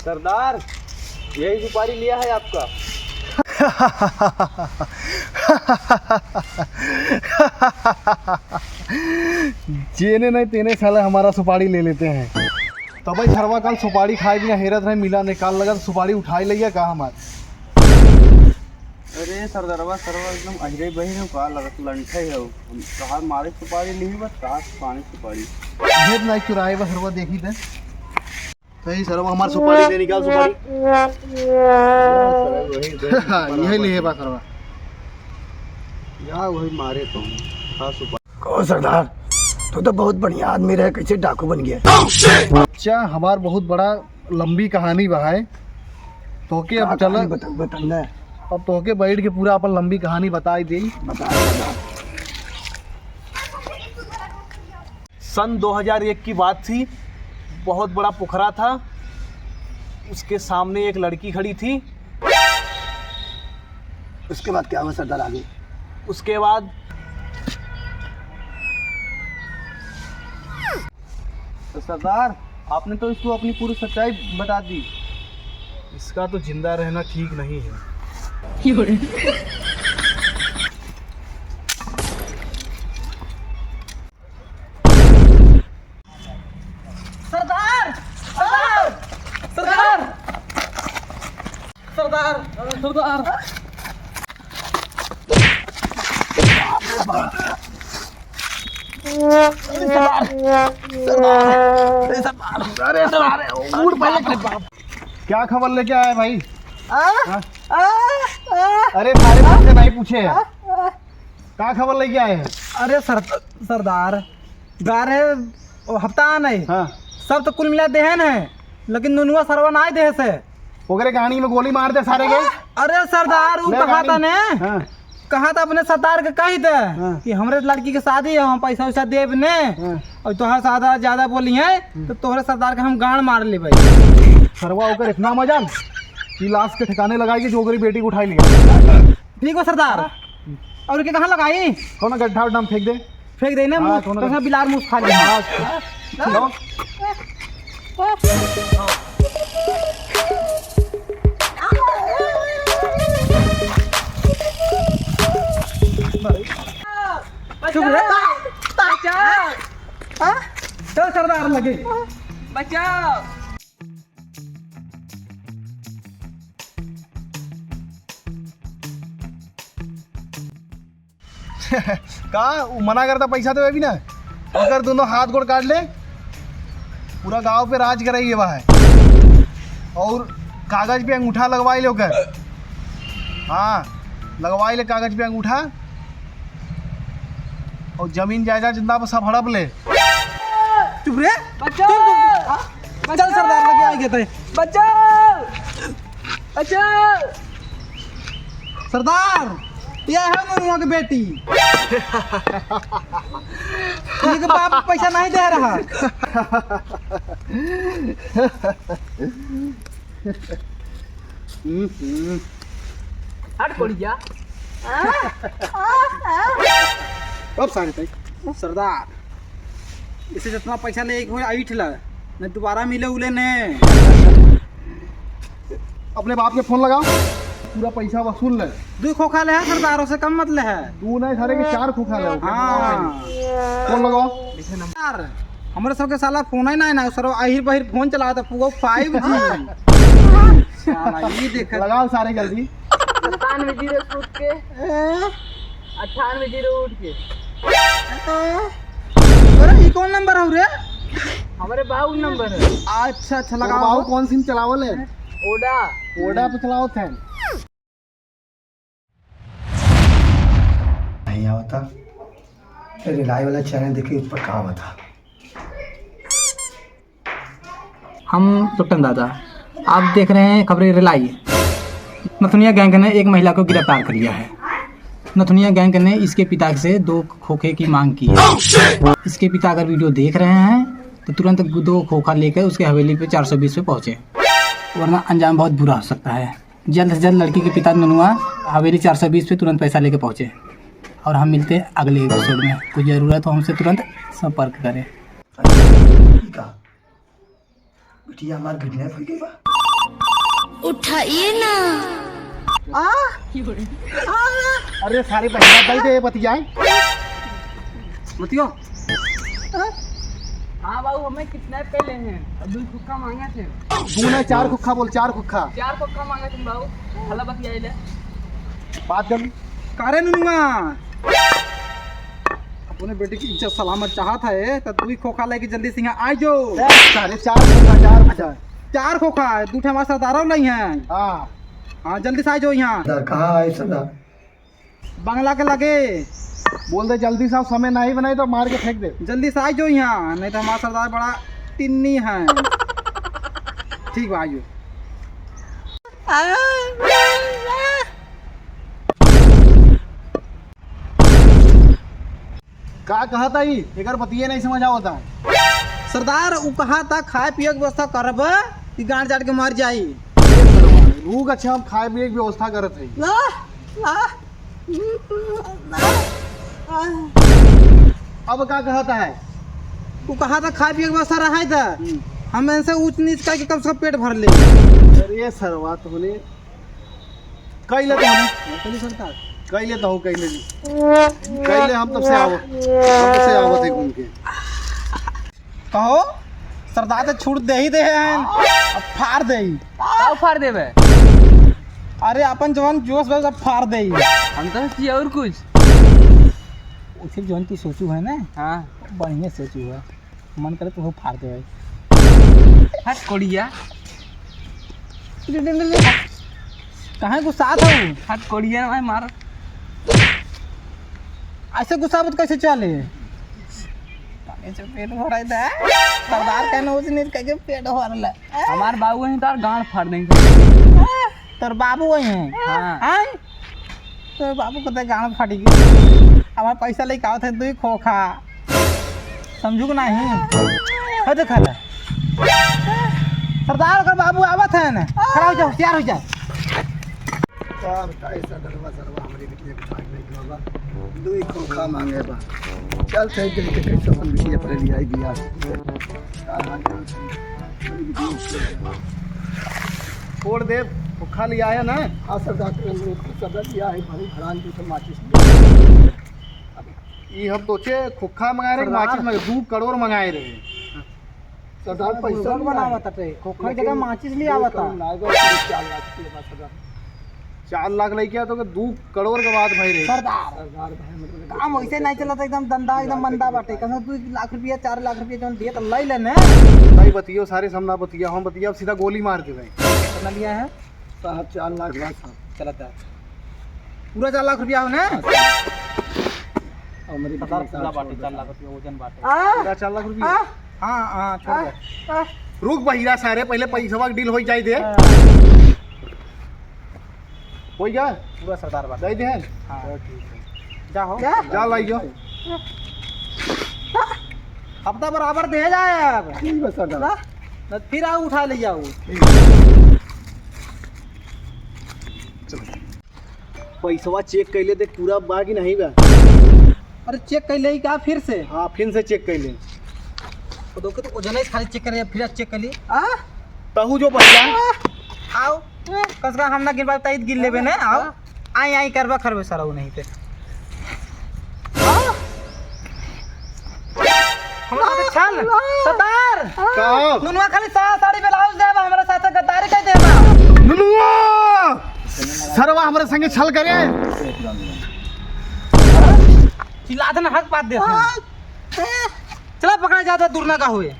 सरदार, यही सुपारी लिया है आपका। जेने नहीं तेने साले हमारा सुपारी ले लेते हैं। तो भाई सरवा कल सुपारी खाए बिना हेरत रहे, मिला निकाल लगा तो सुपारी उठाई लिया कहा हमारे। अरे सरदारवा सरवा एकदम अजरे बही है, कहा लगत लंठे है। कहा मारे सुपारी ली बस, कहा पानी सुपारी भेद नहीं चुराए बस सरवा देखी थे। सही सरवा हमारे सुपारी ले निकाल सुपारी। यही ले बा सरवा या वही मारे तो कहा सुपारी। कहो सरदार, तू तो बहुत बढ़िया आदमी रहे, कैसे डाकू बन गया? अच्छा हमार बहुत बड़ा लंबी कहानी बा है तो के अब चल बताना अब तो के बैठ के पूरा अपन लंबी कहानी बताई दी। बता। सन 2001 की बात थी। बहुत बड़ा पोखरा था, उसके सामने एक लड़की खड़ी थी। उसके बाद क्या हुआ सरदार आगे? उसके बाद तो सरदार आपने तो इसको अपनी पूरी सच्चाई बता दी। इसका तो जिंदा रहना ठीक नहीं है। सरदार सरदार सरदार सरदार सरदार क्या खबर लेके आए भाई? अरे सारे मुझसे नहीं पूछे हैं। क्या खबर लेके आए हैं? अरे सरदार गार है हफ्ता नहीं। हाँ सब तो कुल मिला देहन है, लेकिन नुनुआ सरवा ना देह से। ओकरे कहानी में गोली मार दे सारे गए। अरे सरदार वो ले कहा था ने हाँ। कहा था अपने सरदार के कही थे हाँ। कि हमरे लड़की के शादी है, हम पैसा वैसा देब ने। हाँ। और तोहर सादा ज्यादा बोली है तो तोहरे सरदार के हम गांड मार ले भाई। सरवा होकर इतना मजा कि लाश के ठिकाने लगाई जो ओकरी बेटी को उठाई लिया। ठीक हो सरदार। और के कहाँ लगाई? कौन गड्ढा उड्ढा में फेंक दे। फेंक देने हाँ, मुँह बिलार मुँह खा लिया। चलो। चुप रे। चल सरदार लगे बचाओ। कहा वो मना करता पैसा तो भी ना, अगर दोनों हाथ गोड़ काट ले पूरा गांव पे राज कराइए वह है। और कागज पे अंगूठा लगवाई ले ओकर। हाँ लगवाई ले कागज पे अंगूठा, और जमीन जायदाद जितना सब हड़प ले। चुप रे। बचाओ। चल सरदार लगे आएंगे तो बचाओ बचाओ। सरदार यह है नुनुआ की बेटी। ये बाप पैसा नहीं दे रहा। हट कोड़िया। अब सारे तक सरदार इसे जितना पैसा ले एक आइठ ला नहीं दोबारा मिले उले ने। अपने बाप के फोन लगाओ, पूरा पैसा वसूल ले। दो खोखा ले है सरदारों से कम मत ले है। तू नहीं सारे के 4 खोखा ले। हाँ फोन लगाओ। यार हमारे सबके साला फोन ही ना सर आहिर बहिर फोन चला था पूरा 5G। साला ये देख लगाओ सारे जल्दी। 97 0 उठ के 98 0 उठ के। अरे ये कौन नंबर है रे? हमारे बाबू नंबर है। अच्छा अच्छा लगाओ। लगाओ। कौन सिम चलावल है? ओडा ओडा पे चलाओ थे। नहीं आवता रिलाई वाला चैनल देखिए ऊपर कहा हुआ था। हम टुट्टन दादा आप देख रहे हैं खबरें रिलाई। नथुनिया गैंग ने एक महिला को गिरफ्तार कर लिया है। नथुनिया गैंग ने इसके पिता से 2 खोखे की मांग की है। इसके पिता अगर वीडियो देख रहे हैं तो तुरंत 2 खोखा लेकर उसके हवेली पे 420 पे पहुंचे, वरना अंजाम बहुत बुरा हो सकता है। जल्द से जल्द लड़की के पिता ननुआ हवेली 420 पे तुरंत पैसा लेके पहुंचे। और हम मिलते हैं अगले एपिसोड में। कोई ज़रूरत हो हमसे तुरंत संपर्क करें। बिटिया हमार किडनैप हो गई बा। उठाइए ना। अरे सारे पैसा दे दे बतियाए। मतियो हाँ बाबू हमें किडनैप कर ले हैं। अब्दुल खुक्का मांगे थे। तू ना 4 खुखा बोल, 4 खुखा 4 खुक्का मांगे थे बाबू। हला बतियाई ले। बात कर। कारे नुनुआ अपने बेटे की इज्जत सलामत चाहत है तो तू ही खोखा लेके जल्दी से यहाँ आ जाओ। सारे 4 खुखा 4 खुखा। 4 खोखा है, 2 हमारे सरदारों नहीं है। हाँ हाँ जल्दी से आ जाओ यहाँ। सरदार कहाँ है सरदार? बंगला के लगे बोल दे जल्दी से, समय नहीं बनाए तो मार के फेंक दे। जल्दी से आ जाओ यहाँ, नहीं तो हमारा सरदार बड़ा टिन्नी है। ठीक बा आइयो। का कहा था ये एक बतिये नहीं समझ आवता। सरदार उ कहा था खाए पिए की व्यवस्था करब कि गांड जाट के मर जाई। रूग अच्छा हम खाए पिए की व्यवस्था करत है। अब का कहता है? तू कहा था खाए पिए की व्यवस्था रहा था, हम इनसे ऊंच नीच करके कम से कम पेट भर ले। अरे सरवा तूने कई लेते हो सरदार कई लेता हूँ, कई ले हम तब से आवत है घूम के। कहो सरदार तो छूट दे ही दे हैं, अब फाड़ दे ही। का फाड़ देबे? अरे अपन जवान जोश बस अब फाड़ दे ही। हम तो चाहिए और कुछ। उसे जवान तू सोचू है ना, हाँ बढ़िया सोचू है, मन करे तो वो फाड़ दे भाई। हट कोड़िया। कहाँ गुस्सा था वो? हट कोड़िया ना भाई मार। ऐसे गुस्सा मत कैसे चले? पेट भरा था सरदार कहना उस नीच करके पेट भरला। हमार बाबू है तार गांड फाड़ देंगे। तोर बाबू वही हैं? हाँ। हाँ तो बाबू को तो गाँव फाटी गई। हमारा पैसा लेके आओ थे तू ही खोखा, समझू नहीं? है देखा ले सरदार का बाबू आवत है ना, खड़ा हो जाओ, तैयार हो जाए। दुई खोखा मांगे बा, चल थे देख के कैसे अपन बिटिया पर लिया दिया। छोड़ दे, भूखा लिया है ना। हाँ सरदार सदर लिया है, भाई भरान की तो माचिस ये हम सोचे खुखा मंगाए रहे, माचिस मंगाए 2 करोड़ मंगाए रहे। सरदार पैसा बनावत है, खोखा की जगह माचिस ले आवत है। 4 लाख लेके तो 2 करोड़ के बाद भाई रहे। सरदार काम वैसे नहीं चला था, एकदम धंधा एकदम मंदा बाटे। कहीं 2 लाख रुपया 4 लाख रुपया जो दिए तो ले लेने। भाई बतियो सारे सामना बतिया, हम बतिया सीधा गोली मार दे भाई। कितना लिया है? 4 लाख बाद चला था पूरा 4 लाख रुपया हो ना। हमारी सरदार पूरा बाटे 4 लाख रुपया वजन बाटे। पूरा 4 लाख रुपया। हाँ हाँ छोड़ दे। रुक बहिरा सारे, पहले पैसा डील हो जाए दे। हो गया पूरा सरदार बाटे। दे दे। हाँ जाओ जा लाइयो। हफ्ता बराबर दे जाए अब। ठीक है सरदार। न फिर आओ उठा ले जाओ। पैसा चेक कर ले दे पूरा बाकी नहीं बा। अरे चेक कर ले क्या फिर से? हाँ फिर से चेक कर ले। तो दोके तो वजन खाली चेक करे, फिर चेक कर ली। तहु जो पहिला आओ कसका हम ना गिरबा तईत गिर लेबे ने। आओ आई आई करबा खरबे सारा नहीं पे। हमरा तो चल सरदार का नुनुआ खाली साड़ी ब्लाउज देबा, हमरा साथे गद्दारी कह देबा। नुनुआ सरवा हमारे संगे छल करे। चिल्ला देना हक बात दे। चला पकड़ा ज्यादा दूर ना का हुए।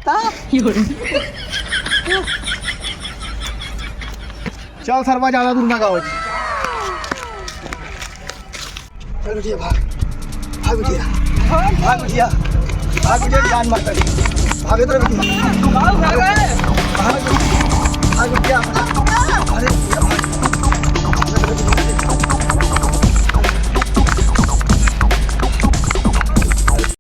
चल सरवा ज्यादा दूर ना गाओ। चल बिटिया भाग, भाग बिटिया, भाग बिटिया, भाग बिटिया, जान मत करी, भाग इधर बिटिया, भाग बिटिया, अरे